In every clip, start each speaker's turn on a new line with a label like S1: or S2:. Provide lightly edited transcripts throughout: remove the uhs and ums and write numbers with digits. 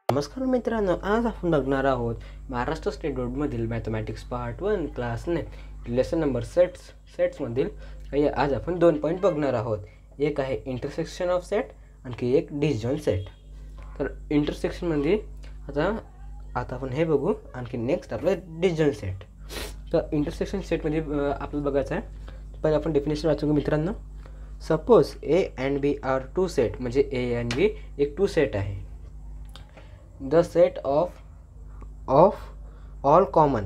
S1: नमस्कार मित्रांनो, आज आपण बघणार आहोत महाराष्ट्र स्टेट बोर्डमधील mathematics part 1 class 9 lesson number सेट्समधील आज आपण 2 पॉईंट बघणार आहोत. एक आहे इंटरसेक्शन ऑफ सेट, आणखी एक डिसजॉइंट सेट. तर इंटरसेक्शनमध्ये आता आपण हे बघू, आणखी नेक्स्ट आपलं डिसजॉइंट सेट. तर इंटरसेक्शन सेटमध्ये आपल्याला बघायचं आहे. पहिले आपण डेफिनेशन वाचू मित्रांनो. Suppose A and B are two set, म्हणजे ए अँड बी एक टू सेट आहे. The set of all common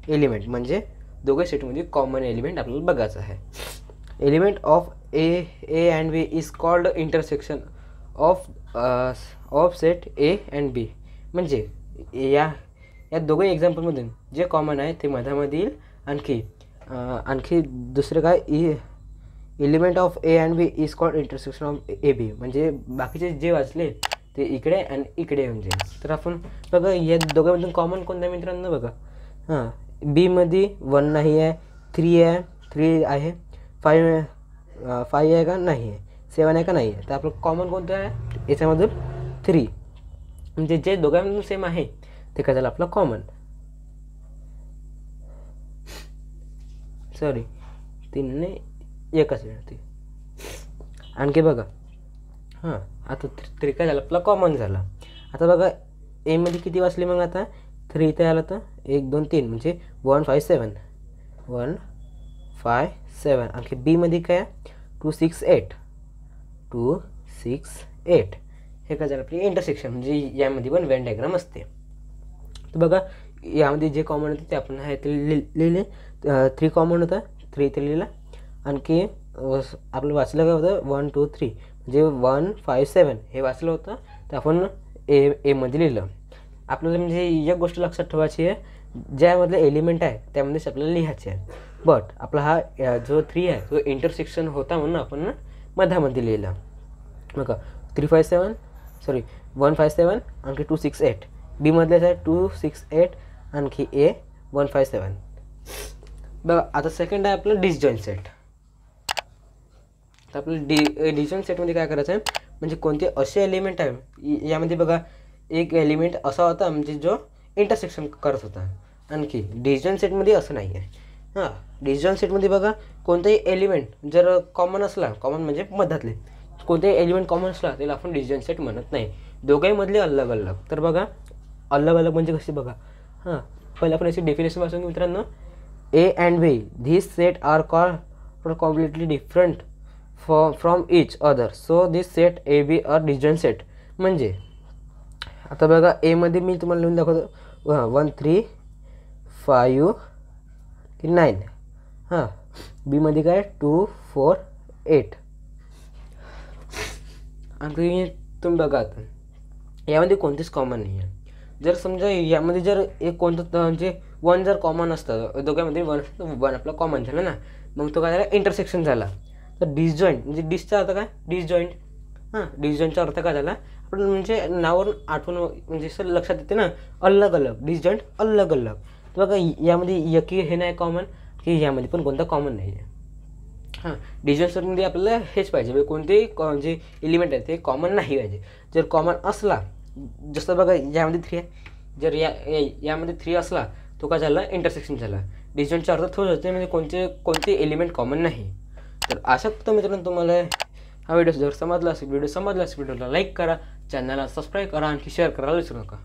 S1: element, म्हणजे दोघे सेटमध्ये कॉमन एलिमेंट आपल्याला बघायचं आहे. Element of A and B is called intersection of set A and B. म्हणजे या दोघे एक्झाम्पलमधून जे कॉमन आहे ते मधामध्ये येईल. आणखी दुसरं काय, element of A and B is called intersection of A B. म्हणजे बाकीचे जे वाचले ते इकडे आणि इकडे म्हणजे. तर आपण बघा या दोघांमधून कॉमन कोणत्या मित्रांनो बघा. बीमध्ये 1 नाही आहे, 3 आहे, 3 आहे, 5 आहे का नाही आहे, 7 आहे का नाही आहे. तर आपलं कॉमन कोणतं आहे याच्यामधून 3. म्हणजे जे दोघांमधून सेम आहे ते काय झालं आपलं कॉमन. सॉरी 3 ने एकच वेळ. आणखी बघा आता 3 काय झालं आपला कॉमन झाला. आता बघा एमध्ये किती वाचले मग आता 3 इथे आलं तर 1 2 3 म्हणजे 1 5 7 1 5 7. आणखी बीमध्ये काय 2 6 8 2 6 8. हे काय झालं आपली इंटरसेक्शन. म्हणजे यामध्ये पण वेन डायग्राम असते. तर बघा यामध्ये जे कॉमन होते ते आपण आहे ते लिहिले. 3 कॉमन होता, 3 इथे लिहिला. आणखी आपलं वाचलं काय होतं 1 2 3 म्हणजे 1 5 7 हे वाचलं होतं. तर आपण एमध्ये लिहिलं. आपल्याला म्हणजे एक गोष्ट लक्षात ठेवायची आहे, ज्यामधले एलिमेंट आहे त्यामध्येच आपल्याला लिहायचे आहे. बट आपला हा जो 3 आहे तो इंटरसेक्शन होता म्हणून आपण मधामध्ये लिहिला. बघा 1 5 7 आणखी 2 6 8. बीमधलेच आहे 2 6 8 आणखी ए 1 5 7. बघा आता सेकंड आहे आपलं डिसजॉइंट सेट. तर आपलं डिसजॉइंट सेटमध्ये काय करायचं आहे, म्हणजे कोणते असे एलिमेंट आहे यामध्ये बघा एक एलिमेंट असा होता म्हणजे जो इंटरसेक्शन करत होता. आणखी डिसजॉइंट सेटमध्ये असं नाही आहे. डिसजॉइंट सेटमध्ये बघा कोणताही एलिमेंट जर कॉमन असला, कॉमन म्हणजे मधातले कोणतेही एलिमेंट कॉमन असला त्याला आपण डिसजॉइंट सेट म्हणत नाही. दोघांमधले अलग अलग. तर बघा अलग अलग म्हणजे कसे बघा. पहिले आपण याची डेफिनेशन वाचून मित्रांनो. A and B this set are called completely different from each other, so this set A B are disjoint set. म्हणजे आता बघा एमध्ये मी तुम्हाला लिहून दाखवतो 1 3 5 9. बीमध्ये काय 2 4 8. आणखी तुम्ही बघा आता यामध्ये कोणतेच कॉमन नाही आहे. जर समजा यामध्ये जर एक कोणतं म्हणजे 1 जर कॉमन असतं, दोघांमध्ये 1 आपला कॉमन झाला ना, मग तो काय झाला इंटरसेक्शन झाला. तर डिसजॉईंट म्हणजे डिसचा अर्थ काय डिसजॉईंट. डिसजॉईंटचा अर्थ काय झाला आपण म्हणजे नावावरून आठवण म्हणजे सर लक्षात येते ना, अलग अलग डिसजॉईंट अलग अलग. तर बघा यामध्ये एकही हे नाही कॉमन, की यामध्ये पण कोणता कॉमन नाही आहे. डिसजॉईंट सेटमध्ये आपल्याला हेच पाहिजे, कोणतेही जे एलिमेंट आहे ते कॉमन नाही पाहिजे. जर कॉमन असला, जसं बघा यामध्ये 3 आहे, जर यामध्ये 3 असला तो काय झाला इंटरसेक्शन झाला. डिसजॉईंटचा अर्थ थोडं होते म्हणजे कोणते एलिमेंट कॉमन नाही. तर अशा मित्रांनो तुम्हाला हा व्हिडिओ जर समजला असेल, व्हिडिओला लाईक करा, चॅनलला सबस्क्राईब करा, आणखी शेअर करायला विसरू नका.